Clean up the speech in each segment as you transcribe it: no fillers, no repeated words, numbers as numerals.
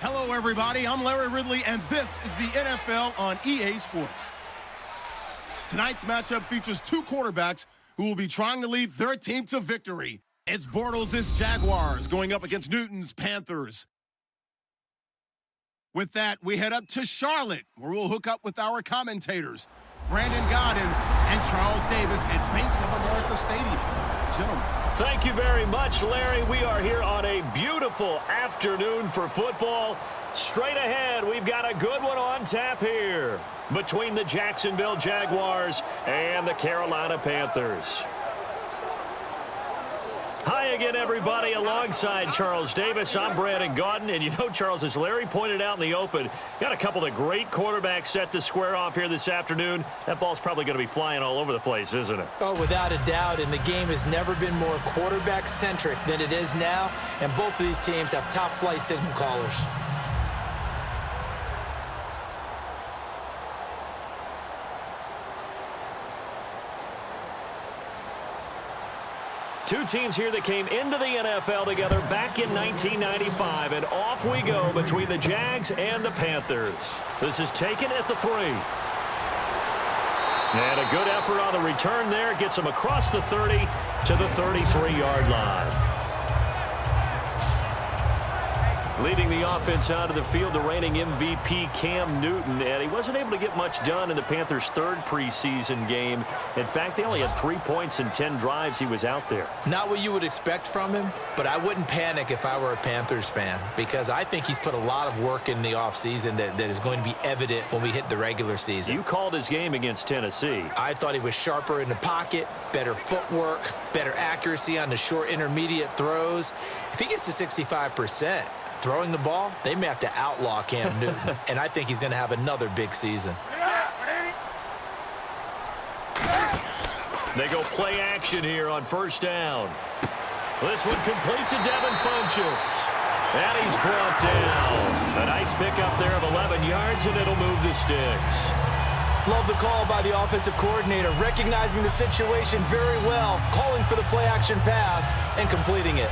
Hello, everybody. I'm Larry Ridley, and this is the NFL on EA Sports. Tonight's matchup features two quarterbacks who will be trying to lead their team to victory. It's Bortles' Jaguars going up against Newton's Panthers. With that, we head up to Charlotte, where we'll hook up with our commentators, Brandon Godden and Charles Davis at Bank of America Stadium. Gentlemen. Thank you very much, Larry. We are here on a beautiful afternoon for football. Straight ahead, we've got a good one on tap here between the Jacksonville Jaguars and the Carolina Panthers. Hi again, everybody. Alongside Charles Davis, I'm Brandon Godden. And you know, Charles, as Larry pointed out in the open, got a couple of great quarterbacks set to square off here this afternoon. That ball's probably going to be flying all over the place, isn't it? Oh, without a doubt. And the game has never been more quarterback-centric than it is now. And both of these teams have top-flight signal callers. Two teams here that came into the NFL together back in 1995, and off we go between the Jags and the Panthers. This is taken at the 3. And a good effort on the return there. Gets them across the 30 to the 33-yard line. Leading the offense out of the field, the reigning MVP, Cam Newton. And he wasn't able to get much done in the Panthers' third preseason game. In fact, they only had 3 points in 10 drives he was out there. Not what you would expect from him, but I wouldn't panic if I were a Panthers fan, because I think he's put a lot of work in the offseason that is going to be evident when we hit the regular season. You called his game against Tennessee. I thought he was sharper in the pocket, better footwork, better accuracy on the short intermediate throws. If he gets to 65%, throwing the ball, they may have to outlaw Cam Newton, and I think he's going to have another big season. They go play action here on first down. This one complete to Devin Funchess. And he's brought down. A nice pickup there of 11 yards, and it'll move the sticks. Love the call by the offensive coordinator, recognizing the situation very well, calling for the play action pass and completing it.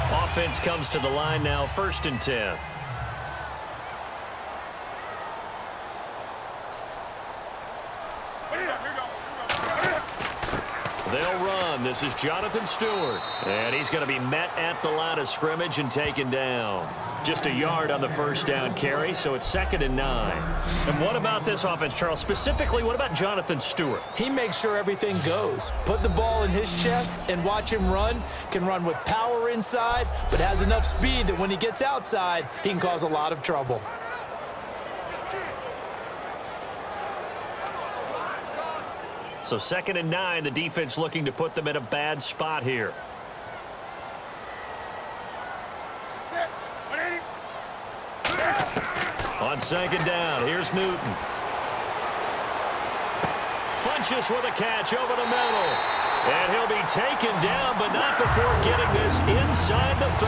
Offense comes to the line now, 1st and 10. They'll run. This is Jonathan Stewart. And he's going to be met at the line of scrimmage and taken down. Just a yard on the first down carry, so it's 2nd and 9. And what about this offense, Charles? Specifically, what about Jonathan Stewart? He makes sure everything goes. Put the ball in his chest and watch him run. Can run with power inside, but has enough speed that when he gets outside, he can cause a lot of trouble. So 2nd and 9, the defense looking to put them in a bad spot here. On 2nd down, here's Newton. Funchess with a catch over the middle. And he'll be taken down, but not before getting this inside the 30.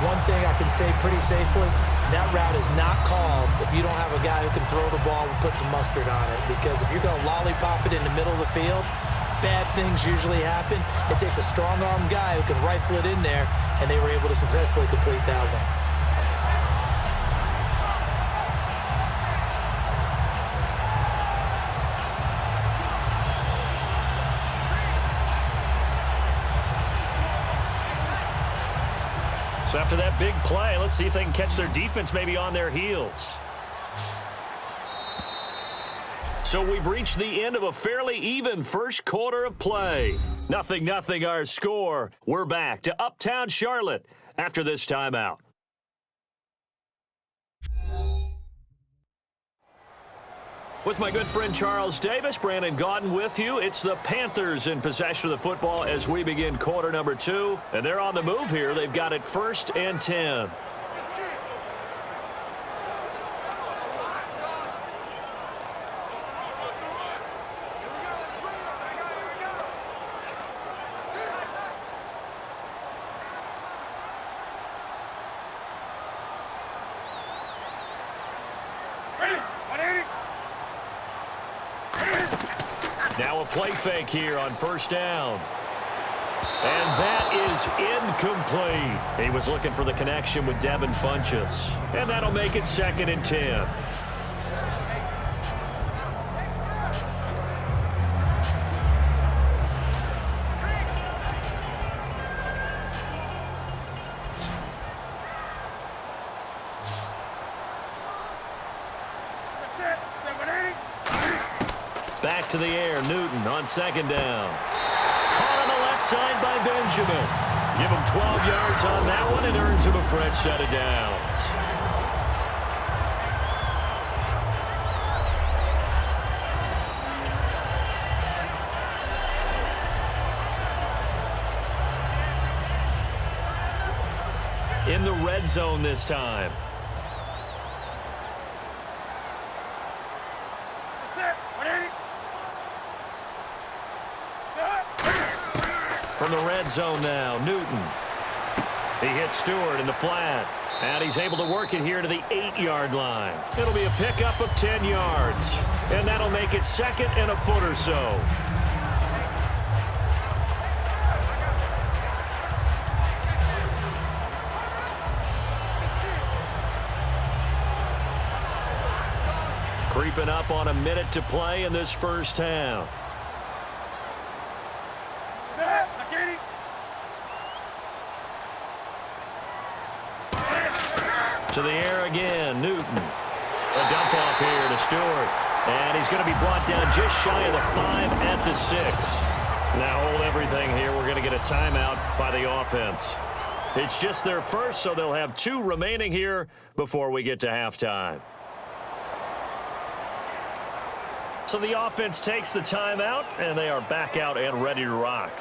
One thing I can say pretty safely, that route is not called if you don't have a guy who can throw the ball and put some mustard on it. Because if you're going to lollipop it in the middle of the field, bad things usually happen. It takes a strong-armed guy who can rifle it in there, and they were able to successfully complete that one. So after that big play, let's see if they can catch their defense maybe on their heels. So we've reached the end of a fairly even first quarter of play. 0-0 our score. We're back to Uptown Charlotte after this timeout. With my good friend Charles Davis, Brandon Godden with you. It's the Panthers in possession of the football as we begin quarter number 2. And they're on the move here. They've got it 1st and 10. Now a play fake here on first down. And that is incomplete. He was looking for the connection with Devin Funchess. And that'll make it 2nd and 10. Back to the air, Newton on 2nd down. Caught on the left side by Benjamin. Give him 12 yards on that one and earns him a fresh set of downs. In the red zone this time. From the red zone now, Newton. He hits Stewart in the flat. And he's able to work it here to the 8-yard line. It'll be a pickup of 10 yards. And that'll make it 2nd and a foot or so. Creeping up on a minute to play in this first half. To the air again, Newton. A dump off here to Stewart. And he's going to be brought down just shy of the 5 at the 6. Now hold everything here. We're going to get a timeout by the offense. It's just their first, so they'll have 2 remaining here before we get to halftime. So the offense takes the timeout, and they are back out and ready to rock.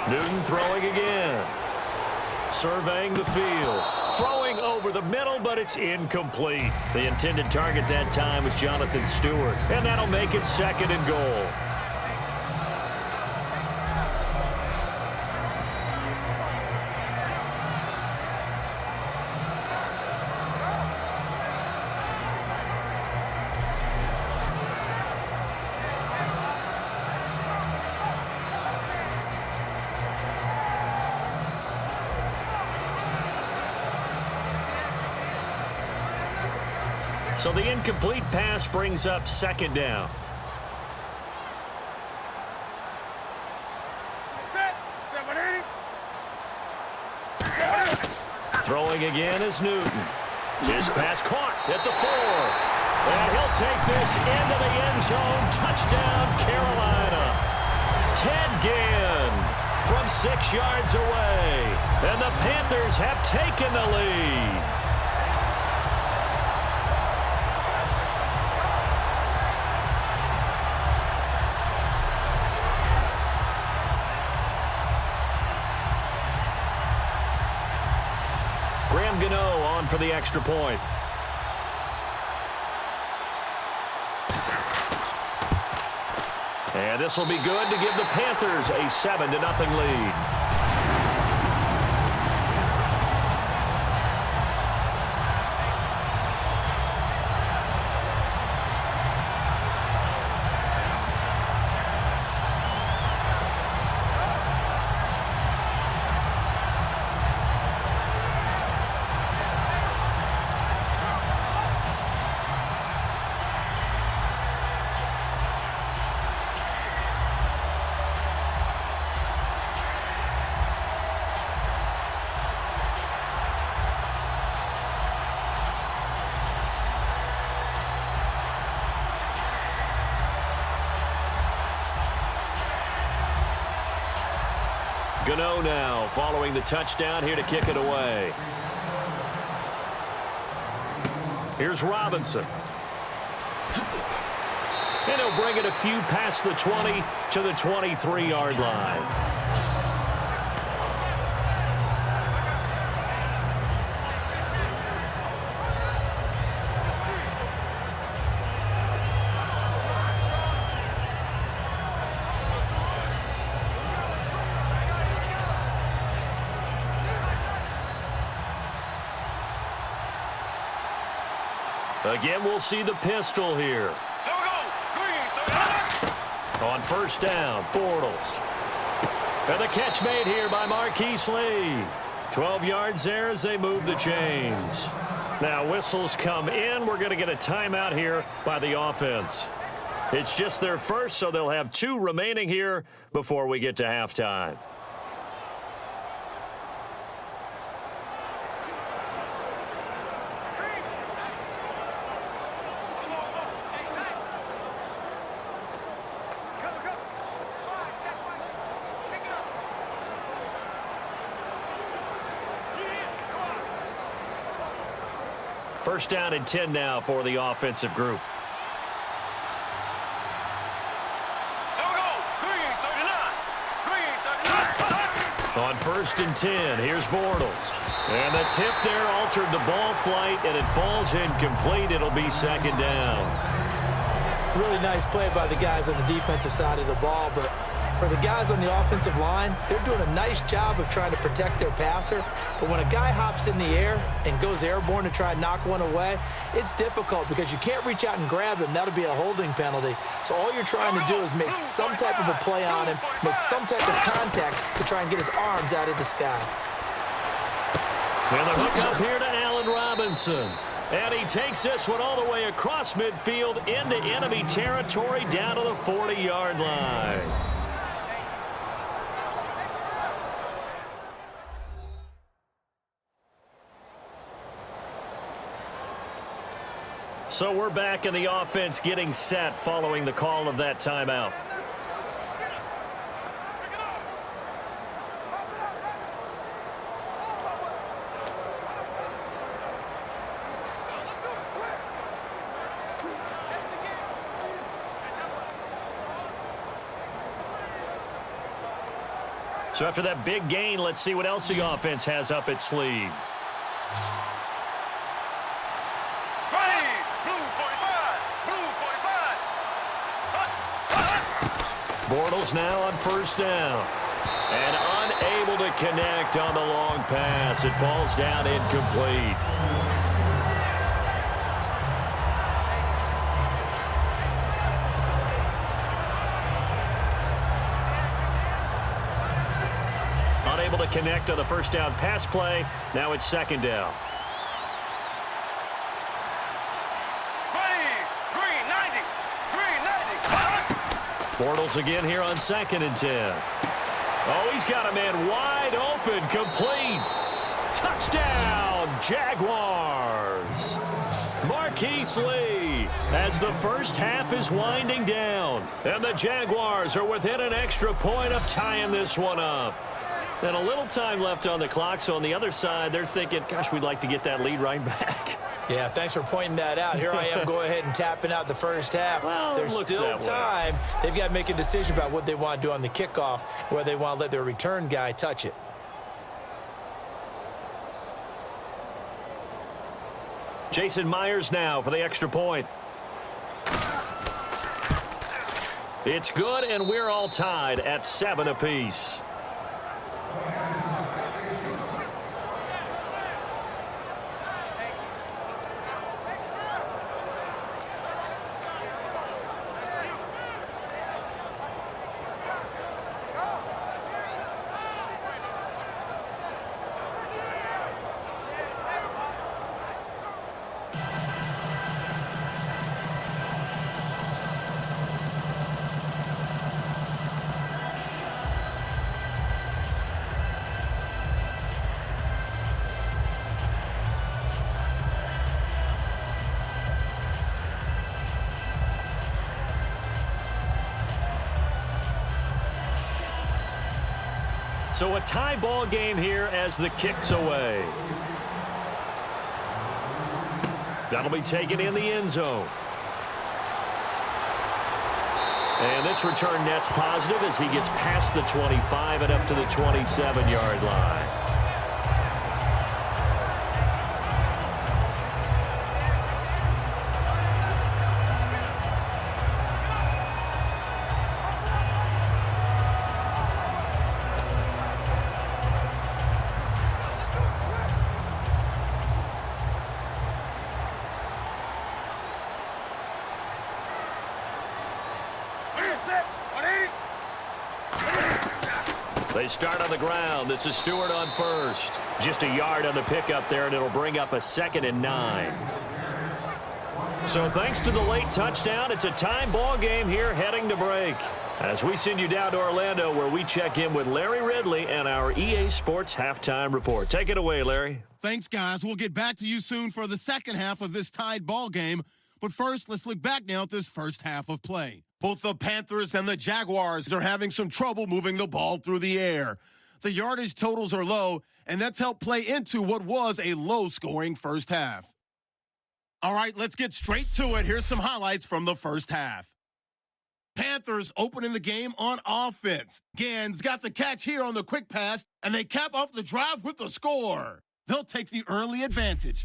Newton throwing again. Surveying the field. Throwing over the middle, but it's incomplete. The intended target that time was Jonathan Stewart. And that'll make it 2nd and goal. So the incomplete pass brings up 2nd down. Throwing again is Newton. His pass caught at the 4. And he'll take this into the end zone. Touchdown, Carolina. Ted Ginn from 6 yards away. And the Panthers have taken the lead. For the extra point. And this will be good to give the Panthers a 7-0 lead. Gano now following the touchdown here to kick it away. Here's Robinson. And he'll bring it a few past the 20 to the 23-yard line. Again, we'll see the pistol here. On first down, Bortles. And the catch made here by Marquise Lee. 12 yards there as they move the chains. Now whistles come in. We're going to get a timeout here by the offense. It's just their first, so they'll have 2 remaining here before we get to halftime. First down and 10 now for the offensive group. On first and 10, here's Bortles. And the tip there altered the ball flight, and it falls incomplete. It'll be second down. Really nice play by the guys on the defensive side of the ball, but for the guys on the offensive line, they're doing a nice job of trying to protect their passer. But when a guy hops in the air and goes airborne to try and knock one away, it's difficult because you can't reach out and grab him. That'll be a holding penalty. So all you're trying to do is make some type of a play on him, make some type of contact to try and get his arms out of the sky. And the hook up here to Allen Robinson. And he takes this one all the way across midfield into enemy territory down to the 40-yard line. So we're back in the offense getting set following the call of that timeout. So after that big gain, let's see what else the offense has up its sleeve. Bortles now on first down. And unable to connect on the long pass. It falls down incomplete. Unable to connect on the first down pass play. Now it's second down. Bortles again here on second and 10. Oh, he's got a man wide open, complete. Touchdown, Jaguars. Marquise Lee as the first half is winding down. And the Jaguars are within an extra point of tying this one up. And a little time left on the clock, so on the other side, they're thinking, gosh, we'd like to get that lead right back. Yeah, thanks for pointing that out. Here I am going ahead and tapping out the first half. Well, there's still time. They've got to make a decision about what they want to do on the kickoff, whether they want to let their return guy touch it. Jason Myers now for the extra point. It's good, and we're all tied at 7 apiece. So a tie ball game here as the kick's away. That'll be taken in the end zone. And this return net's positive as he gets past the 25 and up to the 27-yard line. They start on the ground. This is Stewart on first. Just a yard on the pickup there, and it'll bring up a 2nd and 9. So thanks to the late touchdown, it's a time ball game here heading to break. As we send you down to Orlando, where we check in with Larry Ridley and our EA Sports Halftime Report. Take it away, Larry. Thanks, guys. We'll get back to you soon for the second half of this tied ball game. But first, let's look back now at this first half of play. Both the Panthers and the Jaguars are having some trouble moving the ball through the air. The yardage totals are low, and that's helped play into what was a low-scoring first half. All right, let's get straight to it. Here's some highlights from the first half. Panthers opening the game on offense. Gann's got the catch here on the quick pass, and they cap off the drive with the score. They'll take the early advantage.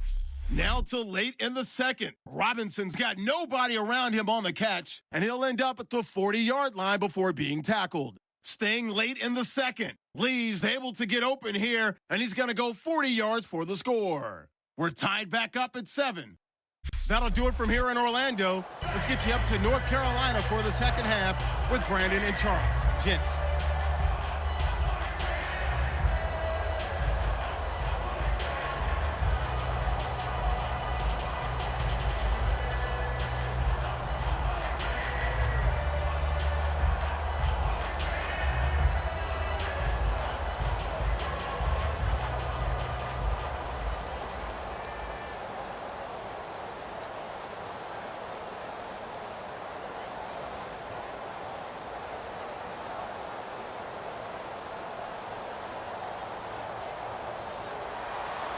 Now to late in the second. Robinson's got nobody around him on the catch, and he'll end up at the 40-yard line before being tackled. Staying late in the second. Lee's able to get open here, and he's going to go 40 yards for the score. We're tied back up at 7. That'll do it from here in Orlando. Let's get you up to North Carolina for the second half with Brandon and Charles. Gents.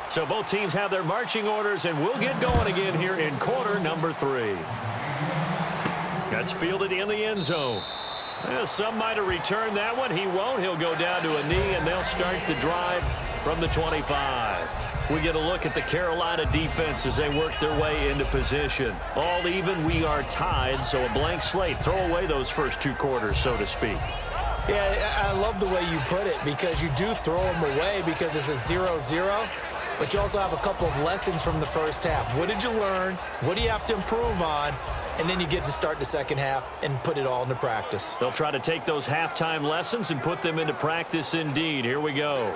So both teams have their marching orders, and we'll get going again here in quarter number 3. That's fielded in the end zone. Some might have returned that one. He won't. He'll go down to a knee, and they'll start the drive from the 25. We get a look at the Carolina defense as they work their way into position. All even, we are tied, so a blank slate. Throw away those first 2 quarters, so to speak. Yeah, I love the way you put it, because you do throw them away because it's a 0-0. But you also have a couple of lessons from the first half. What did you learn? What do you have to improve on? And then you get to start the second half and put it all into practice. They'll try to take those halftime lessons and put them into practice indeed. Here we go.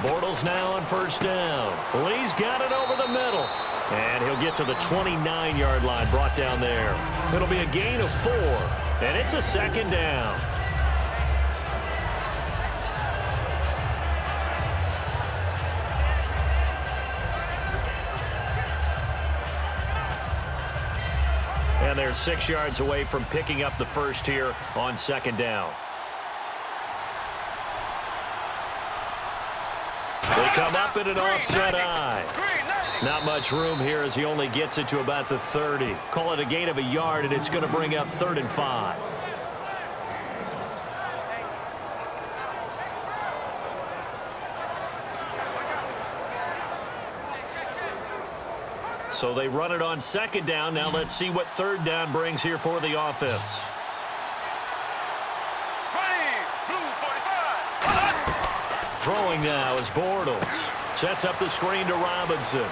Bortles now on first down. Lee's got it over the middle. And he'll get to the 29-yard line, brought down there. It'll be a gain of 4, and it's a 2nd down. And they're 6 yards away from picking up the first here on 2nd down. They come up in an offset eye. Not much room here as he only gets it to about the 30. Call it a gain of a yard, and it's going to bring up 3rd and 5. So they run it on 2nd down. Now let's see what 3rd down brings here for the offense. Throwing now is Bortles. Sets up the screen to Robinson.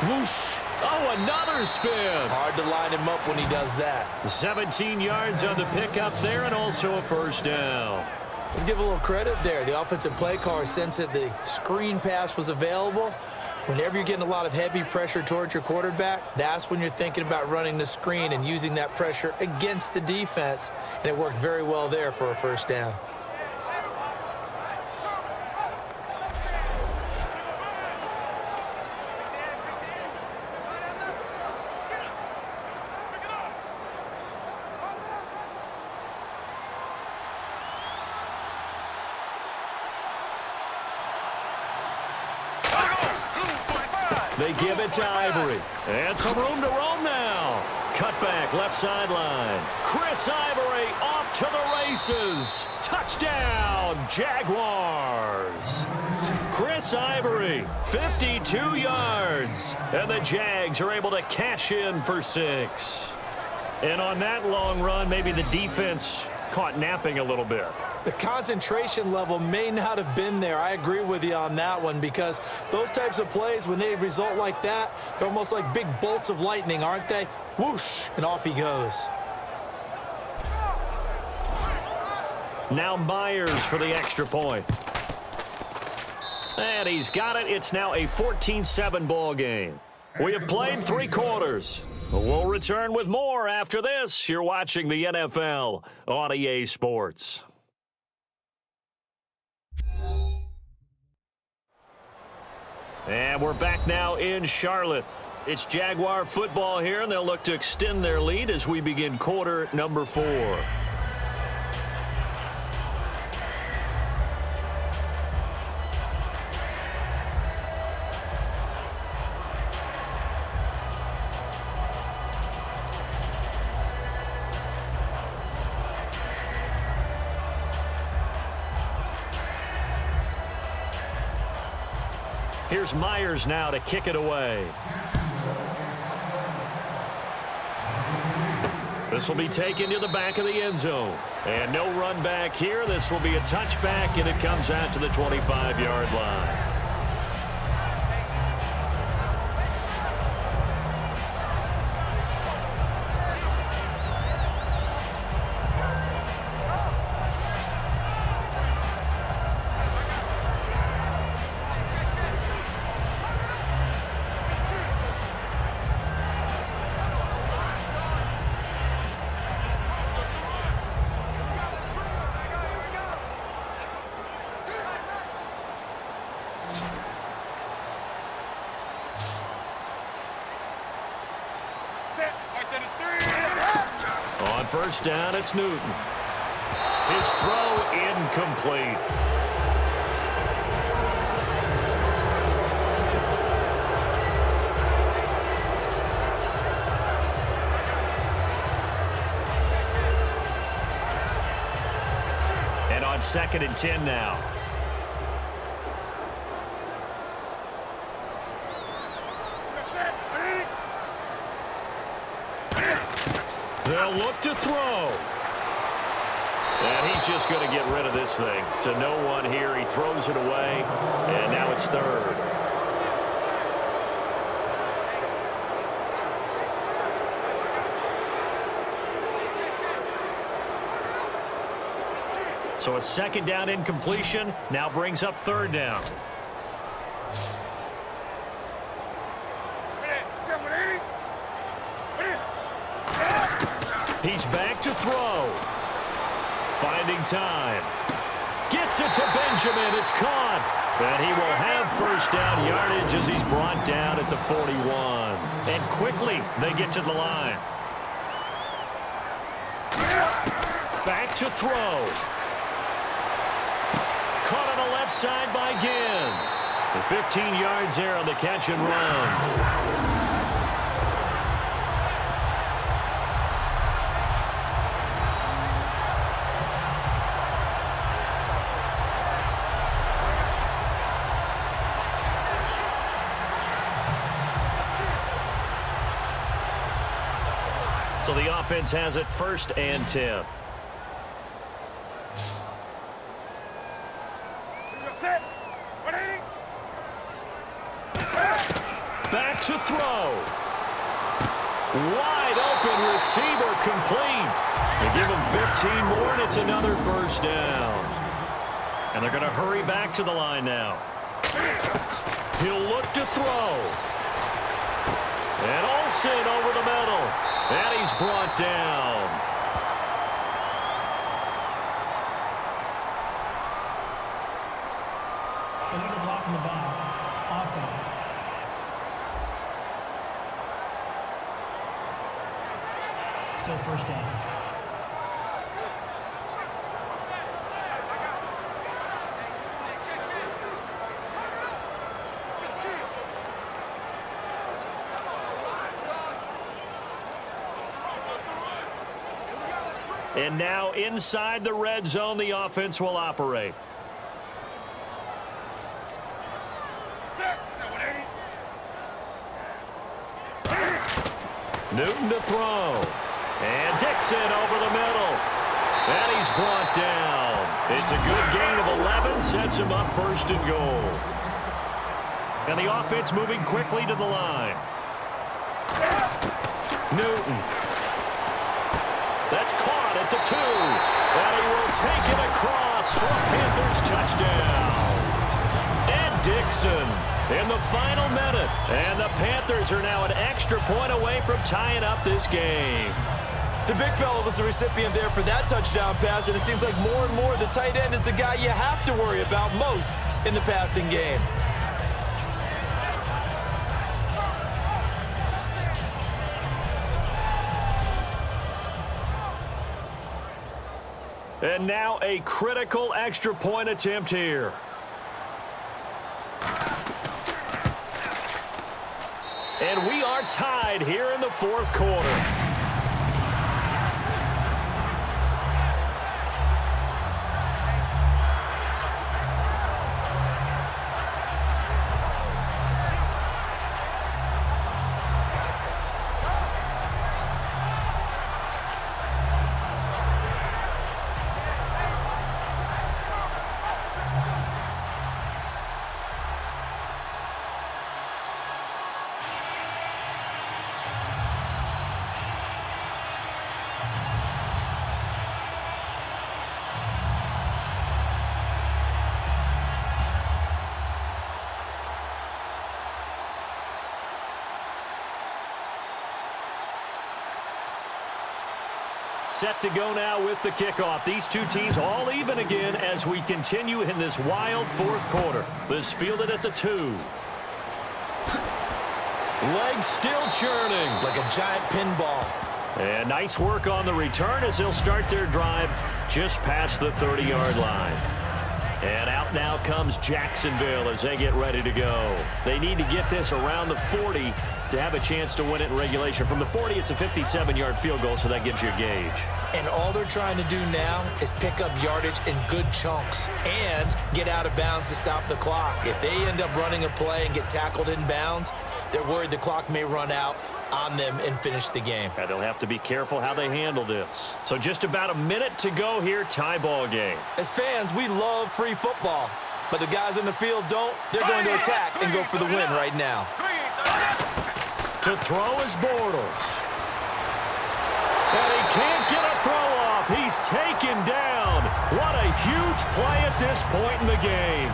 Whoosh. Oh, another spin. Hard to line him up when he does that. 17 yards on the pickup there, and also a first down. Let's give a little credit there. The offensive play caller sensed that the screen pass was available. Whenever you're getting a lot of heavy pressure towards your quarterback, that's when you're thinking about running the screen and using that pressure against the defense. And it worked very well there for a first down. They give it to Ivory. And some room to roam now. Cutback left sideline. Chris Ivory off to the races. Touchdown, Jaguars. Chris Ivory, 52 yards. And the Jags are able to cash in for 6. And on that long run, maybe the defense caught napping a little bit. The concentration level may not have been there. I agree with you on that one, because those types of plays, when they result like that, they're almost like big bolts of lightning, aren't they? Whoosh, and off he goes. Now Myers for the extra point. And he's got it. It's now a 14-7 ball game. We have played 3 quarters. We'll return with more after this. You're watching the NFL on EA Sports. And we're back now in Charlotte. It's Jaguar football here, and they'll look to extend their lead as we begin quarter number 4. Here's Myers now to kick it away. This will be taken to the back of the end zone. And no run back here. This will be a touchback, and it comes out to the 25-yard line. On first down, it's Newton. His throw incomplete. And on 2nd and 10 now. They'll look to throw. And he's just going to get rid of this thing. To no one here. He throws it away. And now it's 3rd. So a 2nd down incompletion now brings up 3rd down. He's back to throw. Finding time. Gets it to Benjamin. It's caught. And he will have first down yardage as he's brought down at the 41. And quickly they get to the line. Back to throw. Caught on the left side by Ginn. The 15 yards there on the catch and run. So the offense has it 1st and 10. Back to throw. Wide open receiver complete. They give him 15 more, and it's another first down. And they're going to hurry back to the line now. He'll look to throw. And Olsen over the middle. And he's brought down. Illegal block in the back. Offense. Still first down. And now inside the red zone, the offense will operate. Newton to throw. And Dixon over the middle. And he's brought down. It's a good gain of 11, sets him up first and goal. And the offense moving quickly to the line. Newton. That's caught at the 2. And he will take it across for a Panthers touchdown. And Dixon in the final minute. And the Panthers are now an extra point away from tying up this game. The big fella was the recipient there for that touchdown pass, and it seems like more and more the tight end is the guy you have to worry about most in the passing game. And now a critical extra point attempt here. And we are tied here in the fourth quarter. Set to go now with the kickoff. These two teams all even again as we continue in this wild fourth quarter. This fielded at the 2. Legs still churning. Like a giant pinball. And nice work on the return as they'll start their drive just past the 30-yard line. And out now comes Jacksonville as they get ready to go. They need to get this around the 40 to have a chance to win it in regulation. From the 40, it's a 57-yard field goal, so that gives you a gauge. And all they're trying to do now is pick up yardage in good chunks and get out of bounds to stop the clock. If they end up running a play and get tackled in bounds, they're worried the clock may run out on them and finish the game. And they'll have to be careful how they handle this. So just about a minute to go here, tie ball game. As fans, we love free football, but the guys in the field don't. They're going to attack and go for the win right now. To throw is Bortles. And he can't get a throw off. He's taken down. What a huge play at this point in the game.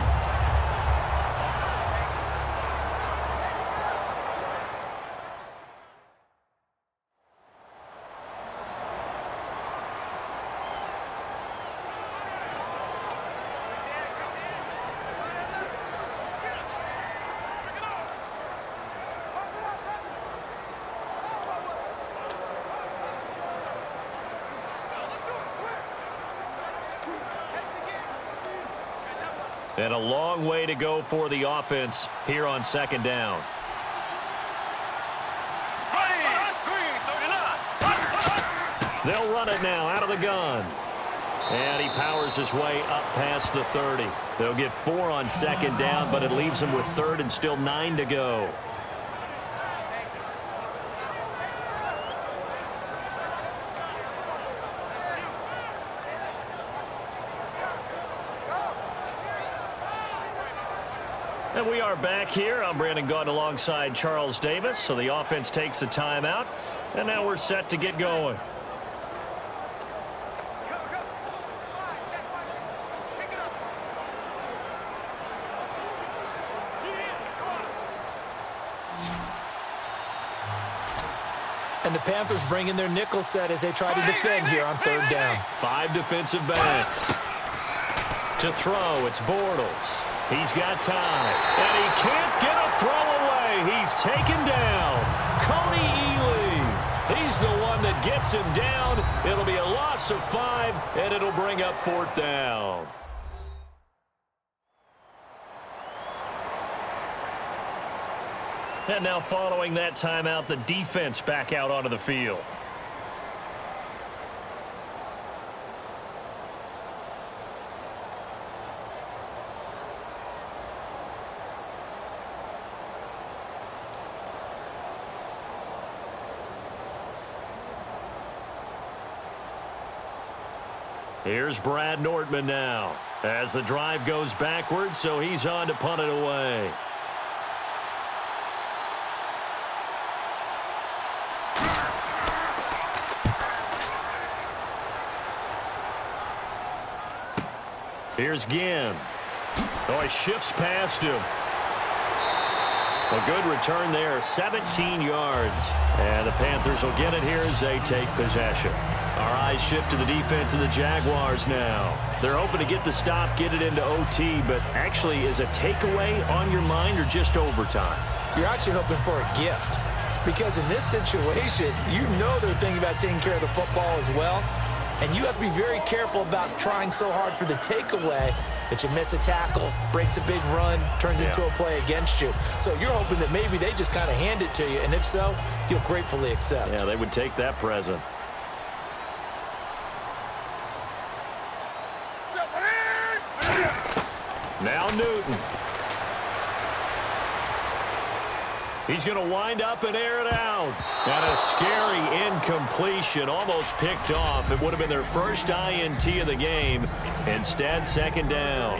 And a long way to go for the offense here on second down. They'll run it now out of the gun. And he powers his way up past the 30. They'll get 4 on second down, but it leaves them with third and still 9 to go. And we are back here. I'm Brandon Gaudin alongside Charles Davis. So the offense takes the timeout. And now we're set to get going. And the Panthers bring in their nickel set as they try to defend here on third down. 5 defensive backs. To throw, it's Bortles. He's got time, and he can't get a throw away. He's taken down. Coney Ely. He's the one that gets him down. It'll be a loss of 5, and it'll bring up fourth down. And now following that timeout, the defense back out onto the field. Here's Brad Nordman now as the drive goes backwards, so he's on to punt it away. Here's Ginn. Oh, he shifts past him. A good return there, 17 yards. And the Panthers will get it here as they take possession. Our eyes shift to the defense of the Jaguars now. They're hoping to get the stop, get it into OT, but actually, is a takeaway on your mind or just overtime? You're actually hoping for a gift. Because in this situation, you know they're thinking about taking care of the football as well. And you have to be very careful about trying so hard for the takeaway that you miss a tackle, breaks a big run, turns into a play against you. So you're hoping that maybe they just kind of hand it to you, and if so, you'll gratefully accept. Yeah, they would take that present. Now Newton. He's going to wind up and air it out. And a scary incompletion, almost picked off. It would have been their first INT of the game. Instead, second down.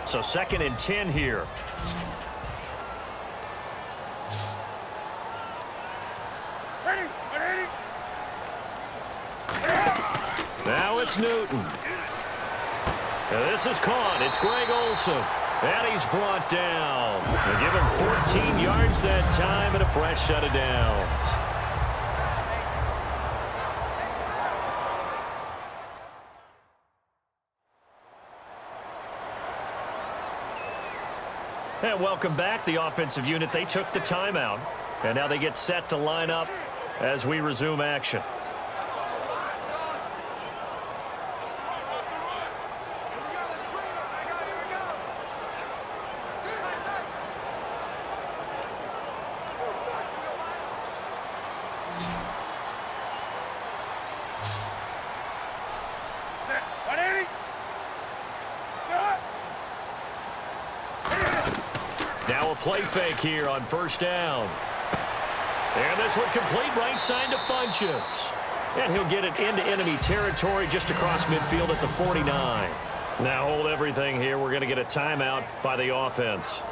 So 2nd and 10 here. Now it's Newton. Now this is caught. It's Greg Olsen. And he's brought down. They give him 14 yards that time and a fresh set of downs. And welcome back. The offensive unit, they took the timeout. And now they get set to line up as we resume action. Now a play fake here on first down. And this one complete right side to Funchess. And he'll get it into enemy territory just across midfield at the 49. Now hold everything here. We're going to get a timeout by the offense.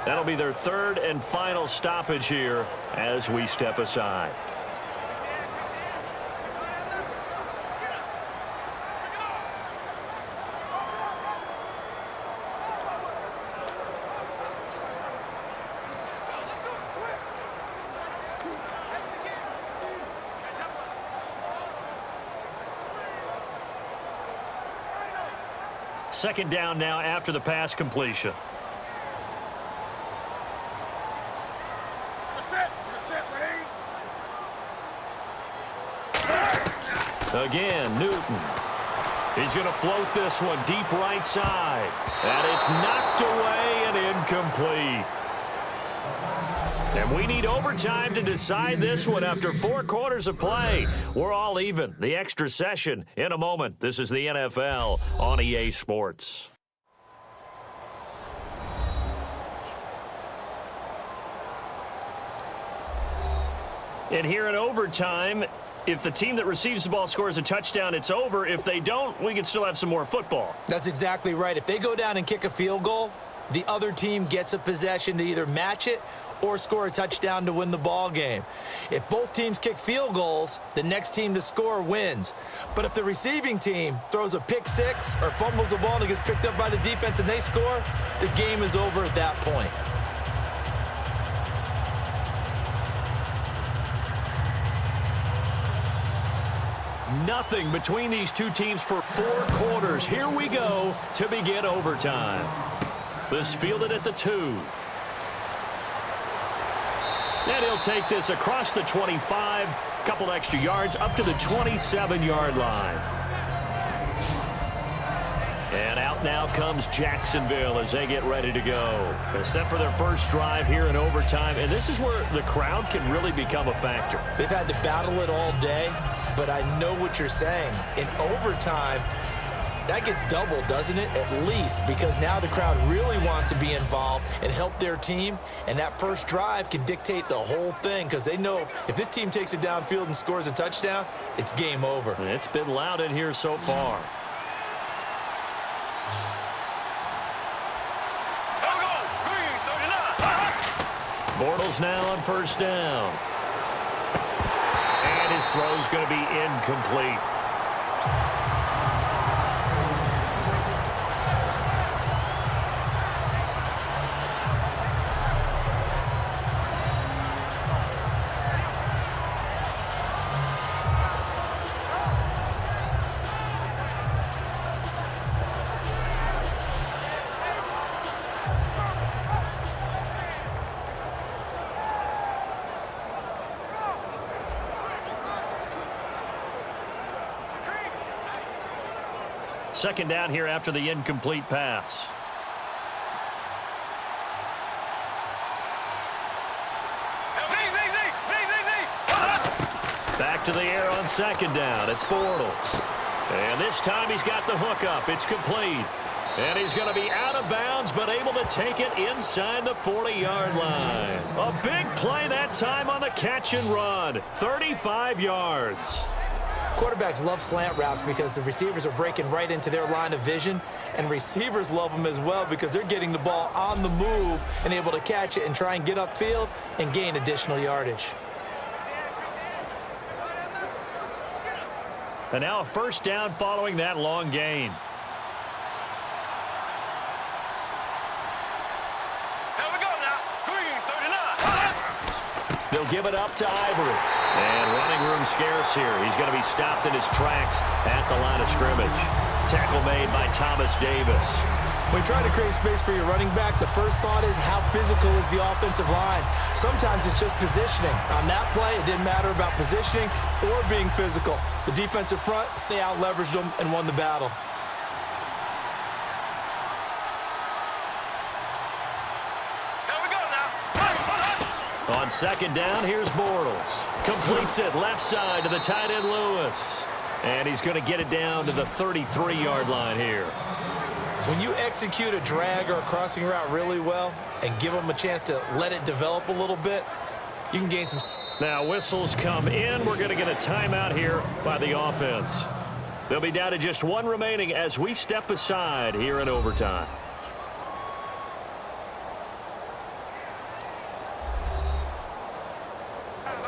That'll be their 3rd and final stoppage here as we step aside. Second down now after the pass completion. Again, Newton. He's going to float this one deep right side. And it's knocked away and incomplete. And we need overtime to decide this one after 4 quarters of play. We're all even. The extra session in a moment. This is the NFL on EA Sports. And here in overtime, if the team that receives the ball scores a touchdown, it's over. If they don't, we can still have some more football. That's exactly right. If they go down and kick a field goal, the other team gets a possession to either match it or score a touchdown to win the ball game. If both teams kick field goals, the next team to score wins. But if the receiving team throws a pick six or fumbles the ball and it gets picked up by the defense and they score, the game is over at that point. Nothing between these two teams for 4 quarters. Here we go to begin overtime. This fielded at the 2. And he'll take this across the 25, couple extra yards up to the 27-yard line. And out now comes Jacksonville as they get ready to go. They're set for their first drive here in overtime, and this is where the crowd can really become a factor. They've had to battle it all day, but I know what you're saying. In overtime, That gets doubled, doesn't it? At least, because now the crowd really wants to be involved and help their team, and that first drive can dictate the whole thing because they know if this team takes it downfield and scores a touchdown, it's game over. It's been loud in here so far. Bortles now on first down. And his throw's going to be incomplete. Second down here after the incomplete pass. Back to the air on second down. It's Bortles. And this time he's got the hook up. It's complete. And he's going to be out of bounds, but able to take it inside the 40-yard line. A big play that time on the catch and run. 35 yards. Quarterbacks love slant routes because the receivers are breaking right into their line of vision, and receivers love them as well because they're getting the ball on the move and able to catch it and try and get upfield and gain additional yardage. And now a first down following that long gain. They'll give it up to Ivory. And running room scarce here. He's going to be stopped in his tracks at the line of scrimmage. Tackle made by Thomas Davis. When trying to create space for your running back, the first thought is how physical is the offensive line. Sometimes it's just positioning. On that play, it didn't matter about positioning or being physical. The defensive front, they out-leveraged them and won the battle. On second down, here's Bortles. Completes it left side to the tight end Lewis. And he's going to get it down to the 33-yard line here. When you execute a drag or a crossing route really well and give them a chance to let it develop a little bit, you can gain some. Now whistles come in. We're going to get a timeout here by the offense. They'll be down to just one remaining as we step aside here in overtime.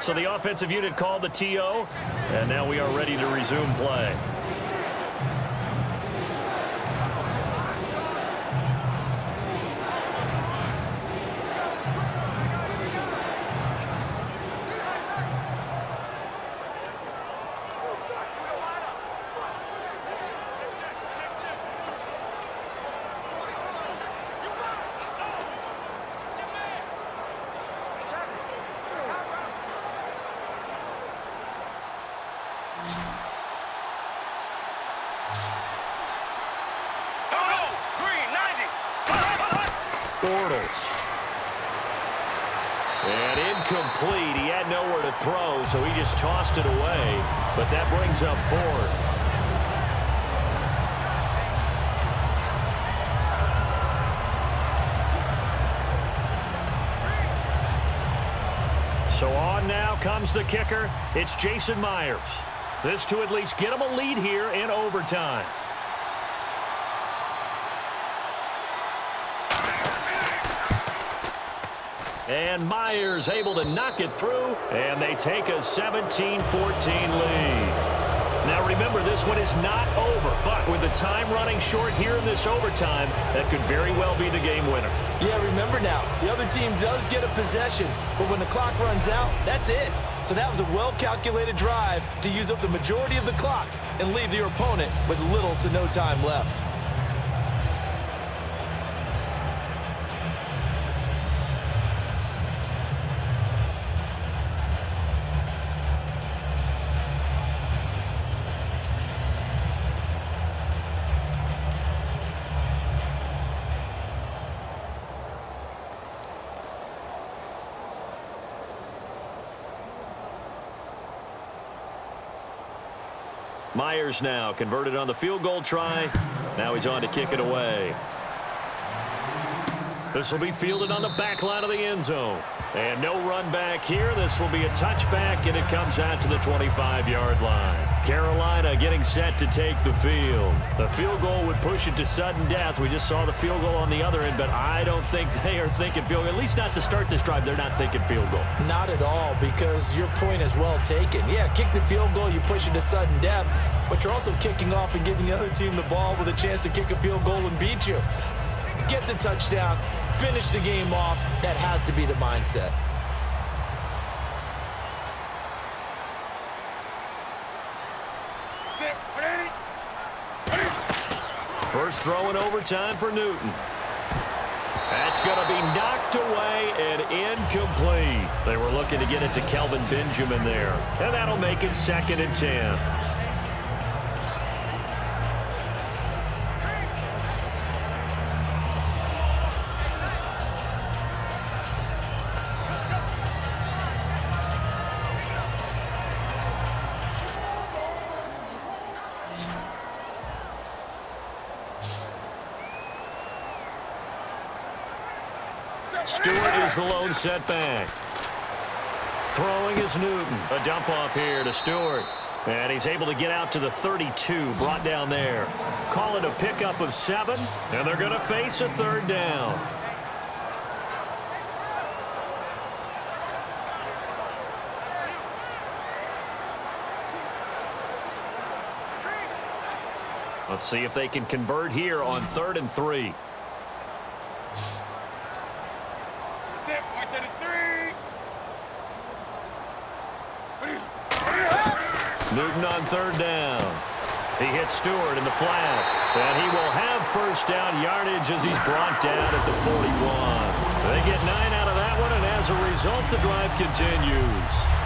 So the offensive unit called the TO, and now we are ready to resume play. Bortles. And incomplete. He had nowhere to throw, so he just tossed it away. But that brings up fourth. So on now comes the kicker. It's Jason Myers. This to at least get him a lead here in overtime. And Myers able to knock it through, and they take a 17-14 lead. Now remember, this one is not over, but with the time running short here in this overtime, that could very well be the game winner. Yeah, remember now, the other team does get a possession, but when the clock runs out, that's it. So that was a well-calculated drive to use up the majority of the clock and leave your opponent with little to no time left. Myers now converted on the field goal try. Now he's on to kick it away. This will be fielded on the back line of the end zone. And no run back here. This will be a touchback, and it comes out to the 25-yard line. Carolina getting set to take the field. The field goal would push it to sudden death. We just saw the field goal on the other end, but I don't think they are thinking field goal. At least not to start this drive. They're not thinking field goal. Not at all, because your point is well taken. Yeah, kick the field goal, you push it to sudden death, but you're also kicking off and giving the other team the ball with a chance to kick a field goal and beat you. Get the touchdown, finish the game off. That has to be the mindset. First throw in overtime for Newton. That's going to be knocked away and incomplete. They were looking to get it to Kelvin Benjamin there. And that'll make it 2nd and 10. Stewart is the lone setback. Throwing is Newton. A dump off here to Stewart. And he's able to get out to the 32, brought down there. Call it a pickup of 7, and they're going to face a 3rd down. Let's see if they can convert here on 3rd and 3. Newton on 3rd down. He hits Stewart in the flat. And he will have first down yardage as he's brought down at the 41. They get 9 out of that one, and as a result, the drive continues.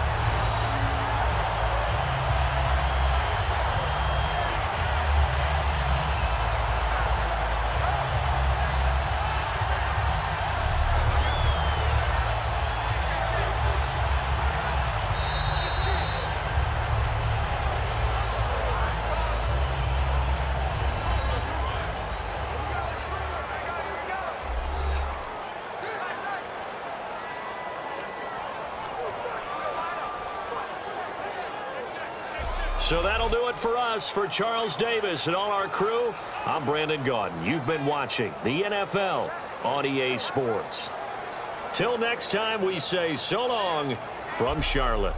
So that'll do it for us. For Charles Davis and all our crew, I'm Brandon Gaudin. You've been watching the NFL on EA Sports. Till next time, we say so long from Charlotte.